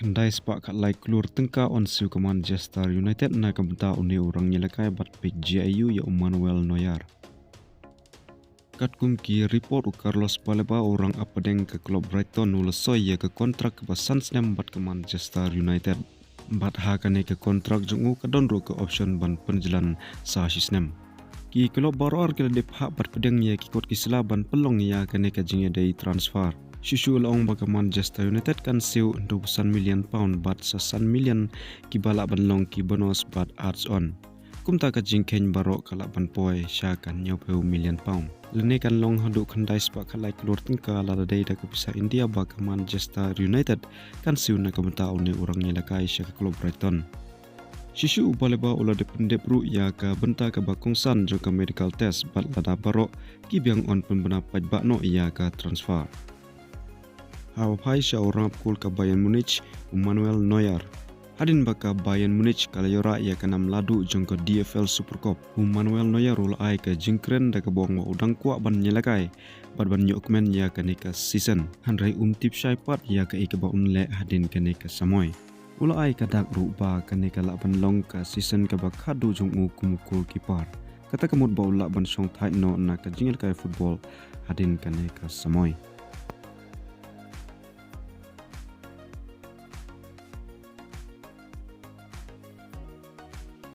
Kendai sepak kat lai keluar tengka on siu ke Manchester United na kebenta uni orang nyelekai bat pik GIU ya Manuel Neuer. Kat kumki report Carlos Baleba orang apadeng ke klub Brighton ulesoi ya ke kontrak ke Sunsnam bat ke Manchester United. Bat hakane ke kontrak jungu ke donro ke option ban penjalan sahasisnem. Ki klub baru ke dep hak bat pedeng ya ki kot kisla ban pelong ya kane ke jingya dari transfer. Susu laong bagi Manchester United kan siu £200 million bat 1 million ki balak ban long ki bonus bat odds on. Kumta ka jingkeng barok kalak ban poi sya kan £90 million. Lene kan long haduk kendai sepak kalai keluar tengka lada day da kepisah India bagi Manchester United kan siu nak kebenta uni orang nyelakai sya ke klub Brighton. Susu Baleba ulah dependep ru ya ke benta ke bakungsan juga medical test bat lada barok ki biang on pembena pajak no ya ke transfer. Hawapai seorang pukul ke Bayern Munich Manuel Neuer. Hadin baka Bayern Munich kalayora ia kena meladu jong ke DFL Super Cup. Manuel Neuer ulai ke jingkren da ke bawang wa udang kuak ban nyelakai. Bat ban nyokmen ia kene ke season. Handrai tip syaipat ia ke ikeba unle hadin kene ke samoy. Ulai ke dak ruba kene ke lak ban long ke season ke bak hadu jong kumukul kipar. Kata kemud ba ulak ban song tight no na ke jingel kai football hadin kene ke samoy.